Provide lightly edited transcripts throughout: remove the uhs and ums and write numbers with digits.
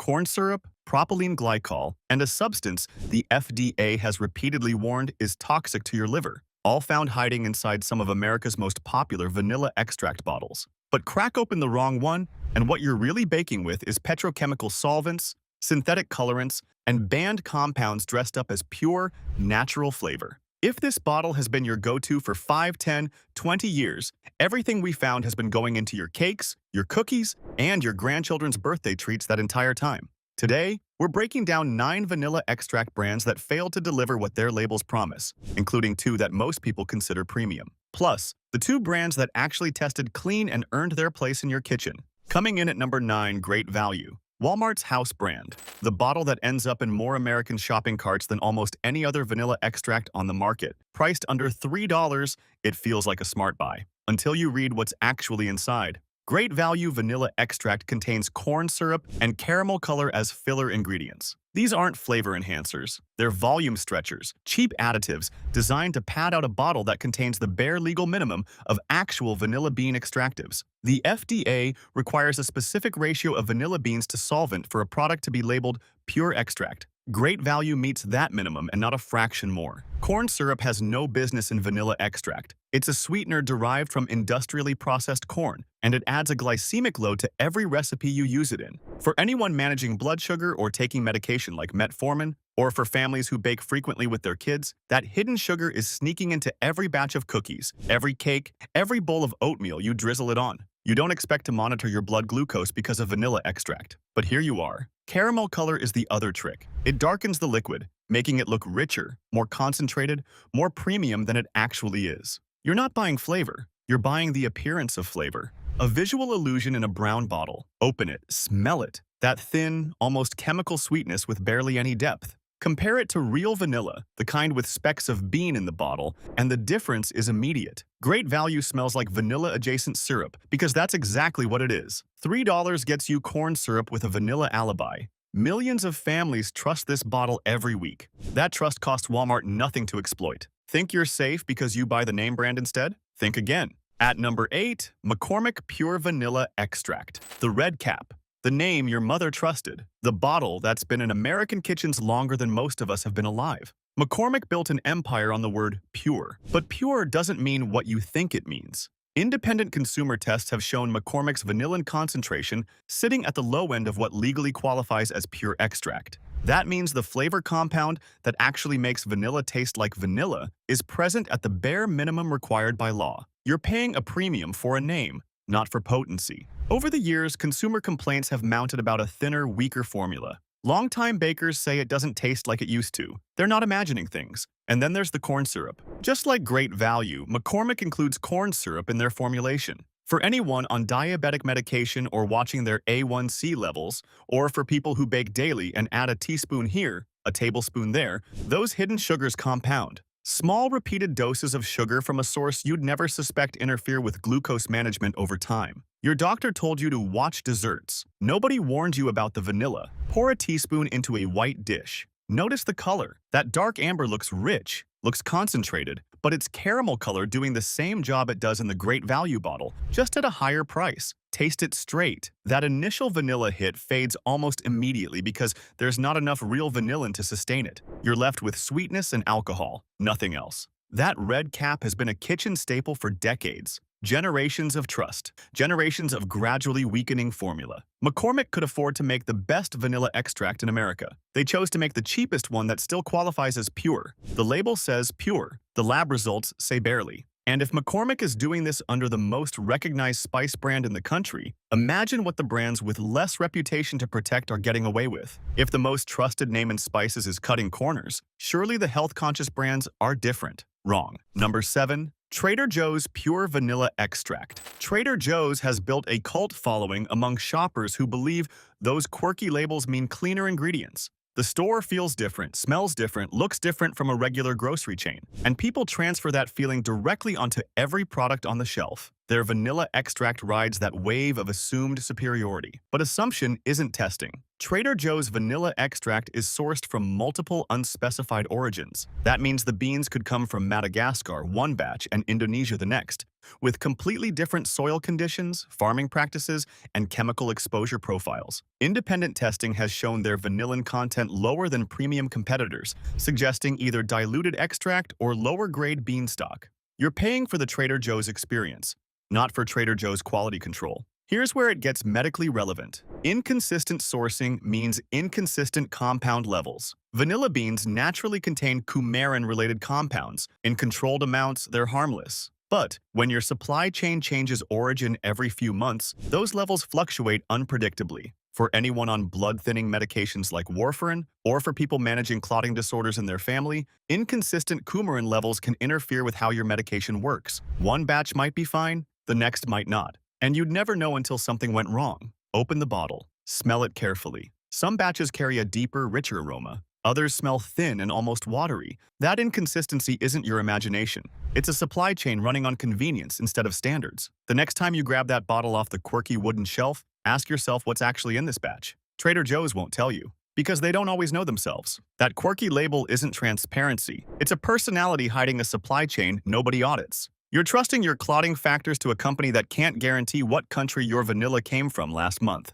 corn syrup, propylene glycol, and a substance the FDA has repeatedly warned is toxic to your liver, all found hiding inside some of America's most popular vanilla extract bottles. But crack open the wrong one, and what you're really baking with is petrochemical solvents, synthetic colorants, and banned compounds dressed up as pure, natural flavor. If this bottle has been your go-to for 5, 10, 20 years, everything we found has been going into your cakes, your cookies, and your grandchildren's birthday treats that entire time. Today, we're breaking down 9 vanilla extract brands that fail to deliver what their labels promise, including 2 that most people consider premium. Plus, the 2 brands that actually tested clean and earned their place in your kitchen. Coming in at number 9, Great Value. Walmart's house brand, the bottle that ends up in more American shopping carts than almost any other vanilla extract on the market. Priced under $3, it feels like a smart buy, until you read what's actually inside. Great Value vanilla extract contains corn syrup and caramel color as filler ingredients. These aren't flavor enhancers, they're volume stretchers, cheap additives designed to pad out a bottle that contains the bare legal minimum of actual vanilla bean extractives. The FDA requires a specific ratio of vanilla beans to solvent for a product to be labeled pure extract. Great Value meets that minimum and not a fraction more. Corn syrup has no business in vanilla extract. It's a sweetener derived from industrially processed corn, and it adds a glycemic load to every recipe you use it in. For anyone managing blood sugar or taking medication like metformin, or for families who bake frequently with their kids, that hidden sugar is sneaking into every batch of cookies, every cake, every bowl of oatmeal you drizzle it on. You don't expect to monitor your blood glucose because of vanilla extract, but here you are. Caramel color is the other trick. It darkens the liquid, making it look richer, more concentrated, more premium than it actually is. You're not buying flavor, you're buying the appearance of flavor. A visual illusion in a brown bottle. Open it, smell it. That thin, almost chemical sweetness with barely any depth. Compare it to real vanilla, the kind with specks of bean in the bottle, and the difference is immediate. Great Value smells like vanilla-adjacent syrup, because that's exactly what it is. $3 gets you corn syrup with a vanilla alibi. Millions of families trust this bottle every week. That trust costs Walmart nothing to exploit. Think you're safe because you buy the name brand instead? Think again. At number 8, McCormick Pure Vanilla Extract. The red cap. The name your mother trusted. The bottle that's been in American kitchens longer than most of us have been alive. McCormick built an empire on the word pure. But pure doesn't mean what you think it means. Independent consumer tests have shown McCormick's vanillin concentration sitting at the low end of what legally qualifies as pure extract. That means the flavor compound that actually makes vanilla taste like vanilla is present at the bare minimum required by law. You're paying a premium for a name, not for potency. Over the years, consumer complaints have mounted about a thinner, weaker formula. Longtime bakers say it doesn't taste like it used to. They're not imagining things. And then there's the corn syrup. Just like Great Value, McCormick includes corn syrup in their formulation. For anyone on diabetic medication or watching their A1C levels, or for people who bake daily and add a teaspoon here, a tablespoon there, those hidden sugars compound. Small repeated doses of sugar from a source you'd never suspect interfere with glucose management over time. Your doctor told you to watch desserts. Nobody warned you about the vanilla. Pour a teaspoon into a white dish. Notice the color. That dark amber looks rich, looks concentrated, but it's caramel color doing the same job it does in the Great Value bottle, just at a higher price. Taste it straight. That initial vanilla hit fades almost immediately because there's not enough real vanillin to sustain it. You're left with sweetness and alcohol, nothing else. That red cap has been a kitchen staple for decades. Generations of trust, generations of gradually weakening formula. McCormick could afford to make the best vanilla extract in America. They chose to make the cheapest one that still qualifies as pure. The label says pure. The lab results say barely. And if McCormick is doing this under the most recognized spice brand in the country, imagine what the brands with less reputation to protect are getting away with. If the most trusted name in spices is cutting corners, surely the health-conscious brands are different. Wrong. Number 7. Trader Joe's Pure Vanilla Extract. Trader Joe's has built a cult following among shoppers who believe those quirky labels mean cleaner ingredients. The store feels different, smells different, looks different from a regular grocery chain, and people transfer that feeling directly onto every product on the shelf. Their vanilla extract rides that wave of assumed superiority. But assumption isn't testing. Trader Joe's vanilla extract is sourced from multiple unspecified origins. That means the beans could come from Madagascar one batch and Indonesia the next, with completely different soil conditions, farming practices, and chemical exposure profiles. Independent testing has shown their vanillin content lower than premium competitors, suggesting either diluted extract or lower-grade bean stock. You're paying for the Trader Joe's experience, not for Trader Joe's quality control. Here's where it gets medically relevant. Inconsistent sourcing means inconsistent compound levels. Vanilla beans naturally contain coumarin-related compounds. In controlled amounts, they're harmless. But when your supply chain changes origin every few months, those levels fluctuate unpredictably. For anyone on blood-thinning medications like warfarin, or for people managing clotting disorders in their family, inconsistent coumarin levels can interfere with how your medication works. One batch might be fine, the next might not. And you'd never know until something went wrong. Open the bottle. Smell it carefully. Some batches carry a deeper, richer aroma. Others smell thin and almost watery. That inconsistency isn't your imagination. It's a supply chain running on convenience instead of standards. The next time you grab that bottle off the quirky wooden shelf, ask yourself what's actually in this batch. Trader Joe's won't tell you, because they don't always know themselves. That quirky label isn't transparency. It's a personality hiding a supply chain nobody audits. You're trusting your clotting factors to a company that can't guarantee what country your vanilla came from last month.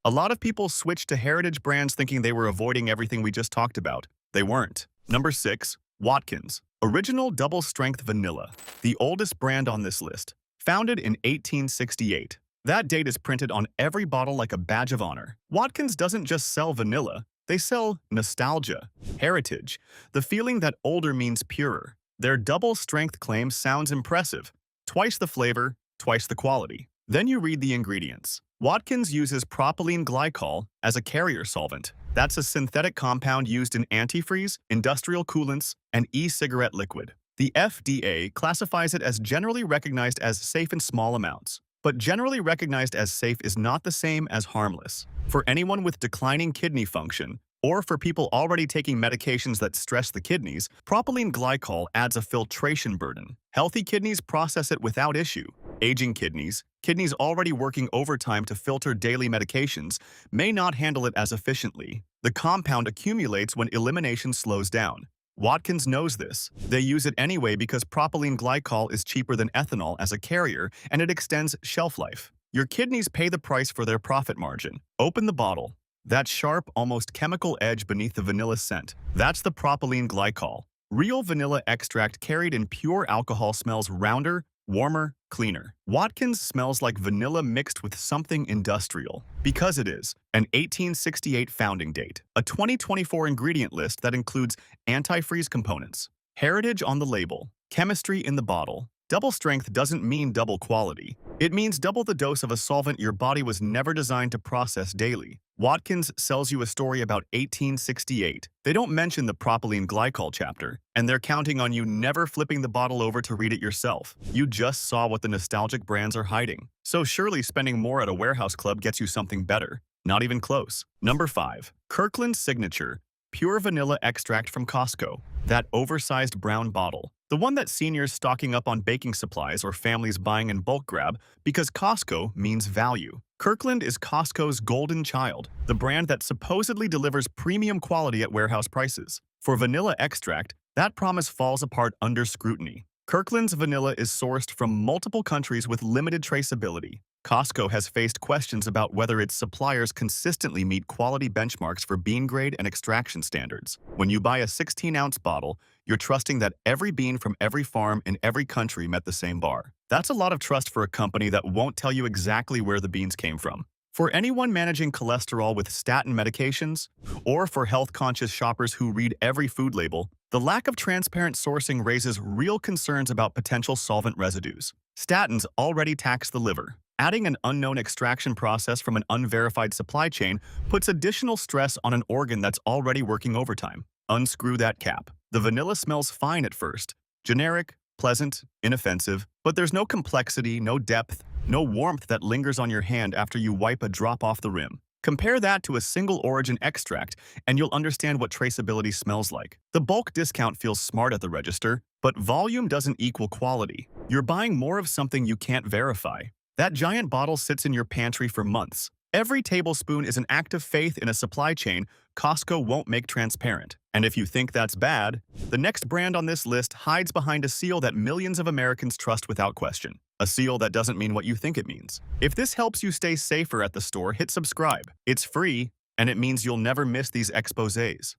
A lot of people switched to heritage brands thinking they were avoiding everything we just talked about. They weren't. Number 6. Watkins. Original double-strength vanilla. The oldest brand on this list. Founded in 1868. That date is printed on every bottle like a badge of honor. Watkins doesn't just sell vanilla. They sell nostalgia, heritage, the feeling that older means purer. Their double-strength claim sounds impressive. Twice the flavor, twice the quality. Then you read the ingredients. Watkins uses propylene glycol as a carrier solvent. That's a synthetic compound used in antifreeze, industrial coolants, and e-cigarette liquid. The FDA classifies it as generally recognized as safe in small amounts. But generally recognized as safe is not the same as harmless. For anyone with declining kidney function, or for people already taking medications that stress the kidneys, propylene glycol adds a filtration burden. Healthy kidneys process it without issue. Aging kidneys, kidneys already working overtime to filter daily medications, may not handle it as efficiently. The compound accumulates when elimination slows down. Watkins knows this. They use it anyway because propylene glycol is cheaper than ethanol as a carrier and it extends shelf life. Your kidneys pay the price for their profit margin. Open the bottle. That sharp, almost chemical edge beneath the vanilla scent. That's the propylene glycol. Real vanilla extract carried in pure alcohol smells rounder, warmer, cleaner. Watkins smells like vanilla mixed with something industrial. Because it is. An 1868 founding date. A 2024 ingredient list that includes antifreeze components. Heritage on the label. Chemistry in the bottle. Double strength doesn't mean double quality. It means double the dose of a solvent your body was never designed to process daily. Watkins sells you a story about 1868. They don't mention the propylene glycol chapter, and they're counting on you never flipping the bottle over to read it yourself. You just saw what the nostalgic brands are hiding. So surely spending more at a warehouse club gets you something better. Not even close. Number 5. Kirkland's Signature. Pure vanilla extract from Costco. That oversized brown bottle. The one that seniors stocking up on baking supplies or families buying in bulk grab because Costco means value. Kirkland is Costco's golden child, the brand that supposedly delivers premium quality at warehouse prices. For vanilla extract, that promise falls apart under scrutiny. Kirkland's vanilla is sourced from multiple countries with limited traceability. Costco has faced questions about whether its suppliers consistently meet quality benchmarks for bean grade and extraction standards. When you buy a 16-ounce bottle, you're trusting that every bean from every farm in every country met the same bar. That's a lot of trust for a company that won't tell you exactly where the beans came from. For anyone managing cholesterol with statin medications, or for health-conscious shoppers who read every food label, the lack of transparent sourcing raises real concerns about potential solvent residues. Statins already tax the liver. Adding an unknown extraction process from an unverified supply chain puts additional stress on an organ that's already working overtime. Unscrew that cap. The vanilla smells fine at first. Generic, pleasant, inoffensive, but there's no complexity, no depth, no warmth that lingers on your hand after you wipe a drop off the rim. Compare that to a single origin extract, and you'll understand what traceability smells like. The bulk discount feels smart at the register, but volume doesn't equal quality. You're buying more of something you can't verify. That giant bottle sits in your pantry for months. Every tablespoon is an act of faith in a supply chain Costco won't make transparent. And if you think that's bad, the next brand on this list hides behind a seal that millions of Americans trust without question. A seal that doesn't mean what you think it means. If this helps you stay safer at the store, hit subscribe. It's free, and it means you'll never miss these exposés.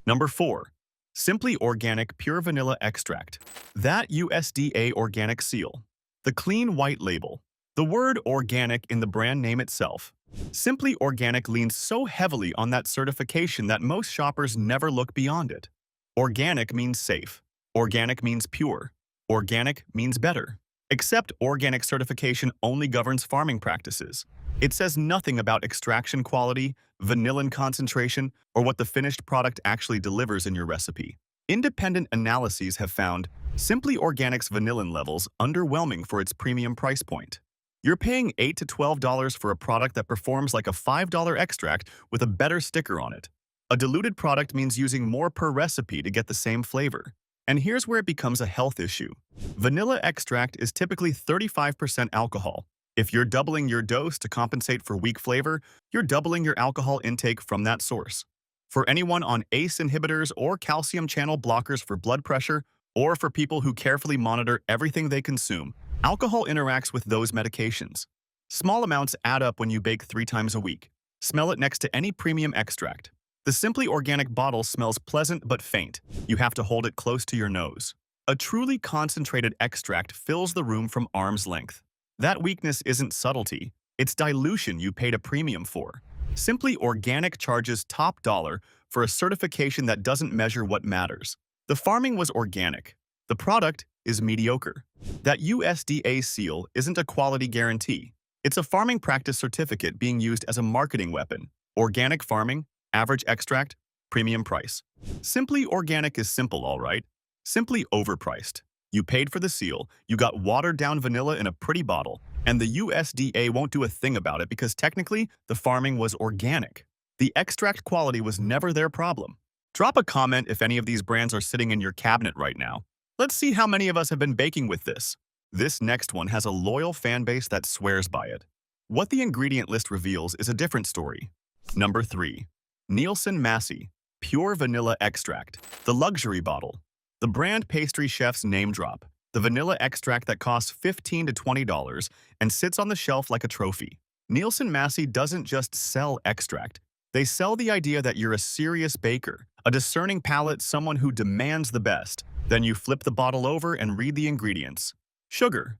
Number 4. Simply Organic Pure Vanilla Extract. That USDA organic seal. The clean white label. The word organic in the brand name itself. Simply Organic leans so heavily on that certification that most shoppers never look beyond it. Organic means safe. Organic means pure. Organic means better. Except organic certification only governs farming practices. It says nothing about extraction quality, vanillin concentration, or what the finished product actually delivers in your recipe. Independent analyses have found Simply Organic's vanillin levels underwhelming for its premium price point. You're paying $8 to $12 for a product that performs like a $5 extract with a better sticker on it. A diluted product means using more per recipe to get the same flavor. And here's where it becomes a health issue. Vanilla extract is typically 35% alcohol. If you're doubling your dose to compensate for weak flavor, you're doubling your alcohol intake from that source. For anyone on ACE inhibitors or calcium channel blockers for blood pressure, or for people who carefully monitor everything they consume, alcohol interacts with those medications. Small amounts add up when you bake 3 times a week. Smell it next to any premium extract. The Simply Organic bottle smells pleasant but faint. You have to hold it close to your nose. A truly concentrated extract fills the room from arm's length. That weakness isn't subtlety, it's dilution you paid a premium for. Simply Organic charges top dollar for a certification that doesn't measure what matters. The farming was organic. The product is mediocre. That USDA seal isn't a quality guarantee. It's a farming practice certificate being used as a marketing weapon. Organic farming, average extract, premium price. Simply Organic is simple, all right. Simply overpriced. You paid for the seal, you got watered-down vanilla in a pretty bottle, and the USDA won't do a thing about it because technically the farming was organic. The extract quality was never their problem. Drop a comment if any of these brands are sitting in your cabinet right now. Let's see how many of us have been baking with this. This next one has a loyal fan base that swears by it. What the ingredient list reveals is a different story. Number 3. Nielsen Massey Pure Vanilla Extract. The luxury bottle. The brand pastry chef's name drop. The vanilla extract that costs $15 to $20 and sits on the shelf like a trophy. Nielsen Massey doesn't just sell extract. They sell the idea that you're a serious baker, a discerning palate, someone who demands the best. Then you flip the bottle over and read the ingredients. Sugar.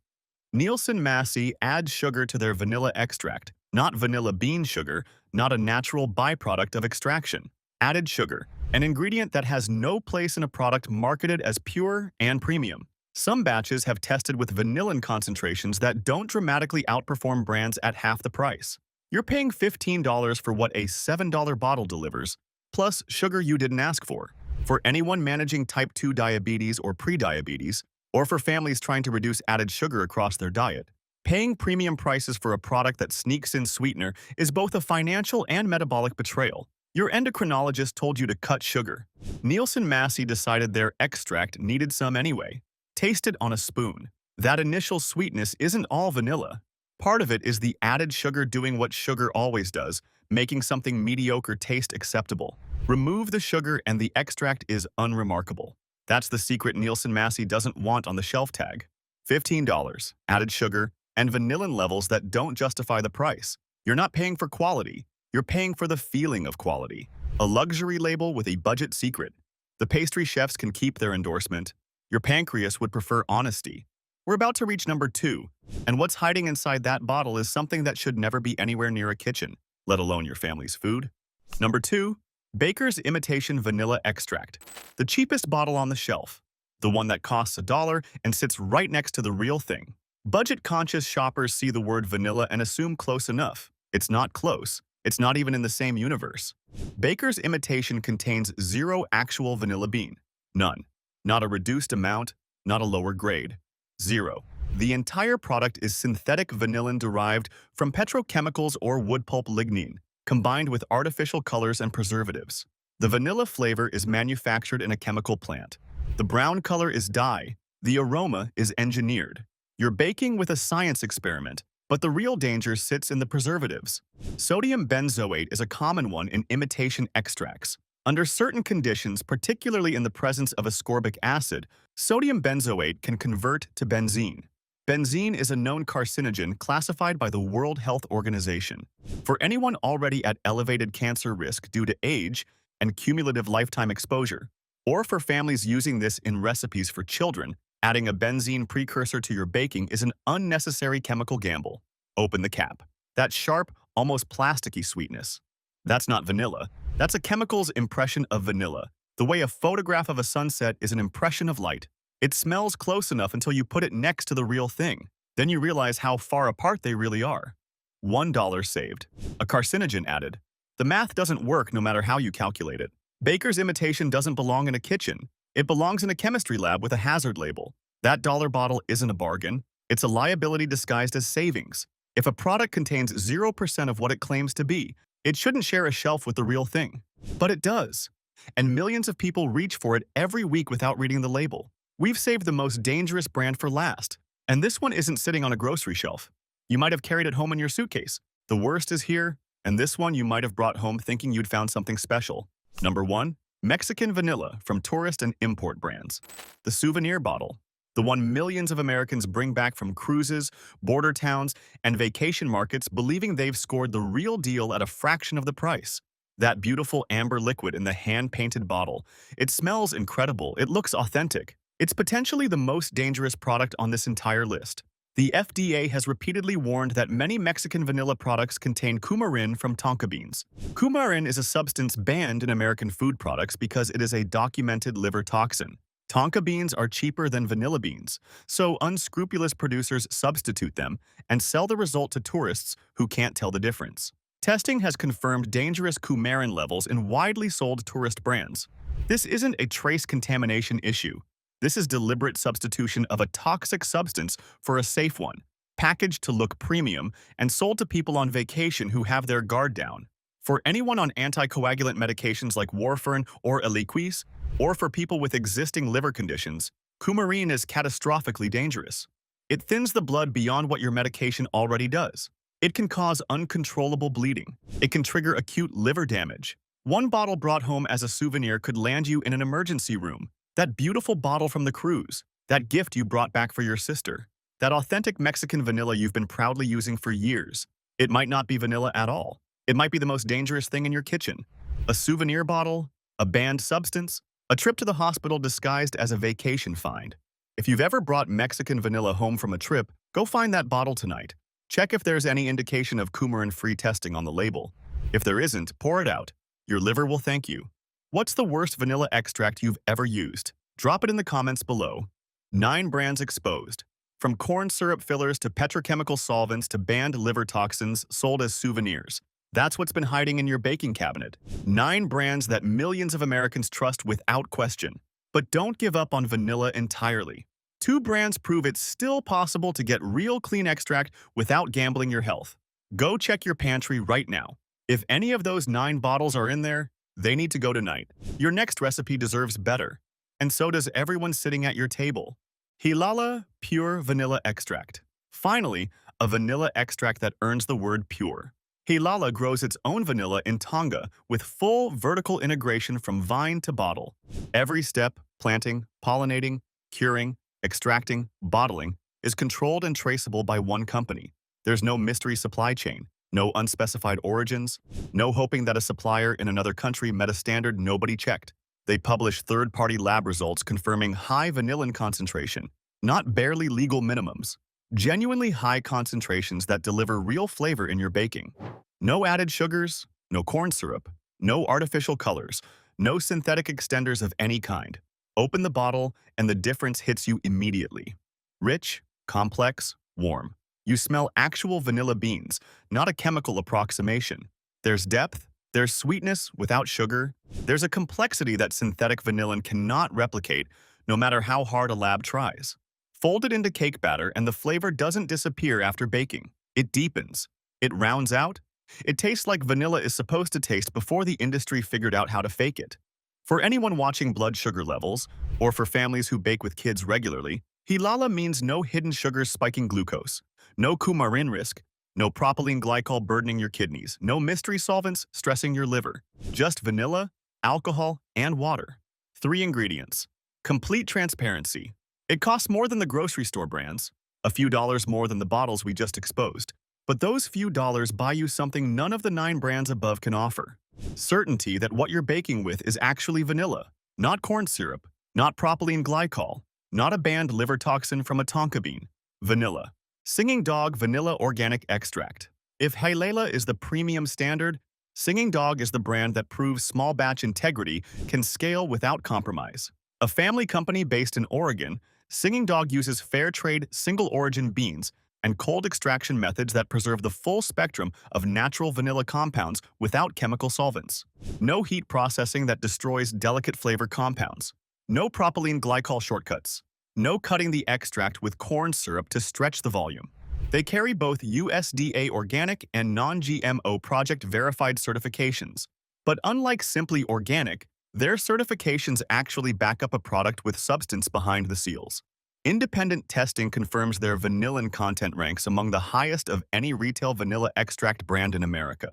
Nielsen Massey adds sugar to their vanilla extract, not vanilla bean sugar, not a natural byproduct of extraction. Added sugar, an ingredient that has no place in a product marketed as pure and premium. Some batches have tested with vanillin concentrations that don't dramatically outperform brands at half the price. You're paying $15 for what a $7 bottle delivers, plus sugar you didn't ask for. For anyone managing type 2 diabetes or prediabetes, or for families trying to reduce added sugar across their diet, paying premium prices for a product that sneaks in sweetener is both a financial and metabolic betrayal. Your endocrinologist told you to cut sugar. Nielsen Massey decided their extract needed some anyway. Taste it on a spoon. That initial sweetness isn't all vanilla. Part of it is the added sugar doing what sugar always does, making something mediocre taste acceptable. Remove the sugar and the extract is unremarkable. That's the secret Nielsen Massey doesn't want on the shelf tag. $15, added sugar, and vanillin levels that don't justify the price. You're not paying for quality. You're paying for the feeling of quality. A luxury label with a budget secret. The pastry chefs can keep their endorsement. Your pancreas would prefer honesty. We're about to reach number 2, and what's hiding inside that bottle is something that should never be anywhere near a kitchen, let alone your family's food. Number 2, Baker's Imitation Vanilla Extract. The cheapest bottle on the shelf. The one that costs $1 and sits right next to the real thing. Budget-conscious shoppers see the word vanilla and assume close enough. It's not close. It's not even in the same universe. Baker's Imitation contains 0 actual vanilla bean. None. Not a reduced amount, not a lower grade. 0. The entire product is synthetic vanillin derived from petrochemicals or wood pulp lignin. combined with artificial colors and preservatives. The vanilla flavor is manufactured in a chemical plant. The brown color is dye. The aroma is engineered. You're baking with a science experiment, but the real danger sits in the preservatives. Sodium benzoate is a common one in imitation extracts. Under certain conditions, particularly in the presence of ascorbic acid, sodium benzoate can convert to benzene. Benzene is a known carcinogen classified by the World Health Organization. For anyone already at elevated cancer risk due to age and cumulative lifetime exposure, or for families using this in recipes for children, adding a benzene precursor to your baking is an unnecessary chemical gamble. Open the cap. That sharp, almost plasticky sweetness. That's not vanilla. That's a chemical's impression of vanilla, the way a photograph of a sunset is an impression of light. It smells close enough until you put it next to the real thing. Then you realize how far apart they really are. $1 saved. A carcinogen added. The math doesn't work no matter how you calculate it. Baker's imitation doesn't belong in a kitchen. It belongs in a chemistry lab with a hazard label. That dollar bottle isn't a bargain. It's a liability disguised as savings. If a product contains 0% of what it claims to be, it shouldn't share a shelf with the real thing. But it does. And millions of people reach for it every week without reading the label. We've saved the most dangerous brand for last. And this one isn't sitting on a grocery shelf. You might have carried it home in your suitcase. The worst is here, and this one you might have brought home thinking you'd found something special. Number 1. Mexican vanilla from tourist and import brands. The souvenir bottle. The one millions of Americans bring back from cruises, border towns, and vacation markets believing they've scored the real deal at a fraction of the price. That beautiful amber liquid in the hand-painted bottle. It smells incredible. It looks authentic. It's potentially the most dangerous product on this entire list. The FDA has repeatedly warned that many Mexican vanilla products contain coumarin from tonka beans. Coumarin is a substance banned in American food products because it is a documented liver toxin. Tonka beans are cheaper than vanilla beans, so unscrupulous producers substitute them and sell the result to tourists who can't tell the difference. Testing has confirmed dangerous coumarin levels in widely sold tourist brands. This isn't a trace contamination issue. This is deliberate substitution of a toxic substance for a safe one, packaged to look premium and sold to people on vacation who have their guard down. For anyone on anticoagulant medications like warfarin or Eliquis, or for people with existing liver conditions, coumarin is catastrophically dangerous. It thins the blood beyond what your medication already does. It can cause uncontrollable bleeding. It can trigger acute liver damage. One bottle brought home as a souvenir could land you in an emergency room. That beautiful bottle from the cruise, that gift you brought back for your sister, that authentic Mexican vanilla you've been proudly using for years. It might not be vanilla at all. It might be the most dangerous thing in your kitchen. A souvenir bottle, a banned substance, a trip to the hospital disguised as a vacation find. If you've ever brought Mexican vanilla home from a trip, go find that bottle tonight. Check if there's any indication of coumarin-free testing on the label. If there isn't, pour it out. Your liver will thank you. What's the worst vanilla extract you've ever used? Drop it in the comments below. 9 brands exposed. From corn syrup fillers to petrochemical solvents to banned liver toxins sold as souvenirs. That's what's been hiding in your baking cabinet. 9 brands that millions of Americans trust without question. But don't give up on vanilla entirely. 2 brands prove it's still possible to get real clean extract without gambling your health. Go check your pantry right now. If any of those 9 bottles are in there, they need to go tonight. Your next recipe deserves better. And so does everyone sitting at your table. Hilala Pure Vanilla Extract. Finally, a vanilla extract that earns the word pure. Hilala grows its own vanilla in Tonga with full vertical integration from vine to bottle. Every step, planting, pollinating, curing, extracting, bottling, is controlled and traceable by one company. There's no mystery supply chain. No unspecified origins, no hoping that a supplier in another country met a standard nobody checked. They publish third-party lab results confirming high vanillin concentration, not barely legal minimums. Genuinely high concentrations that deliver real flavor in your baking. No added sugars, no corn syrup, no artificial colors, no synthetic extenders of any kind. Open the bottle and the difference hits you immediately. Rich, complex, warm. You smell actual vanilla beans, not a chemical approximation. There's depth, there's sweetness without sugar. There's a complexity that synthetic vanillin cannot replicate, no matter how hard a lab tries. Fold it into cake batter and the flavor doesn't disappear after baking. It deepens. It rounds out, It tastes like vanilla is supposed to taste before the industry figured out how to fake it. For anyone watching blood sugar levels, or for families who bake with kids regularly, Hilala means no hidden sugars spiking glucose, no coumarin risk, no propylene glycol burdening your kidneys, no mystery solvents stressing your liver, just vanilla, alcohol, and water. 3 ingredients. Complete transparency. It costs more than the grocery store brands, a few dollars more than the bottles we just exposed, but those few dollars buy you something none of the 9 brands above can offer. Certainty that what you're baking with is actually vanilla, not corn syrup, not propylene glycol, not a banned liver toxin from a tonka bean. Vanilla. Singing Dog Vanilla Organic Extract. If Hilala is the premium standard, Singing Dog is the brand that proves small batch integrity can scale without compromise. A family company based in Oregon, Singing Dog uses fair trade single-origin beans and cold extraction methods that preserve the full spectrum of natural vanilla compounds without chemical solvents. No heat processing that destroys delicate flavor compounds. No propylene glycol shortcuts. No cutting the extract with corn syrup to stretch the volume. They carry both USDA organic and non-GMO project-verified certifications. But unlike simply organic, their certifications actually back up a product with substance behind the seals. Independent testing confirms their vanillin content ranks among the highest of any retail vanilla extract brand in America.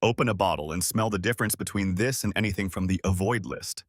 Open a bottle and smell the difference between this and anything from the avoid list.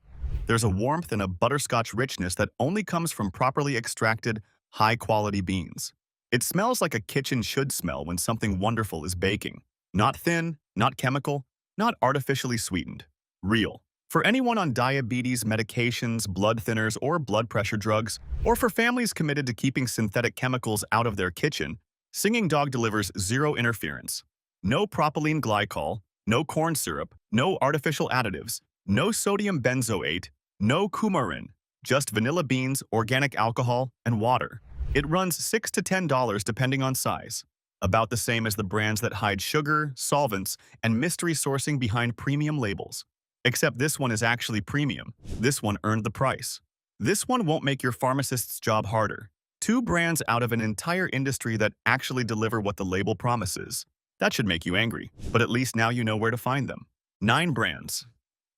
There's a warmth and a butterscotch richness that only comes from properly extracted, high-quality beans. It smells like a kitchen should smell when something wonderful is baking. Not thin, not chemical, not artificially sweetened. Real. For anyone on diabetes medications, blood thinners, or blood pressure drugs, or for families committed to keeping synthetic chemicals out of their kitchen, Singing Dog delivers zero interference. No propylene glycol, no corn syrup, no artificial additives, no sodium benzoate, no coumarin, just vanilla beans, organic alcohol, and water. It runs $6 to $10 depending on size. About the same as the brands that hide sugar, solvents, and mystery sourcing behind premium labels. Except this one is actually premium. This one earned the price. This one won't make your pharmacist's job harder. 2 brands out of an entire industry that actually deliver what the label promises. That should make you angry, but at least now you know where to find them. 9 brands.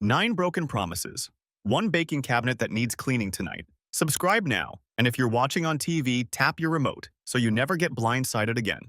9 broken promises. 1 baking cabinet that needs cleaning tonight. Subscribe now, and if you're watching on TV, tap your remote so you never get blindsided again.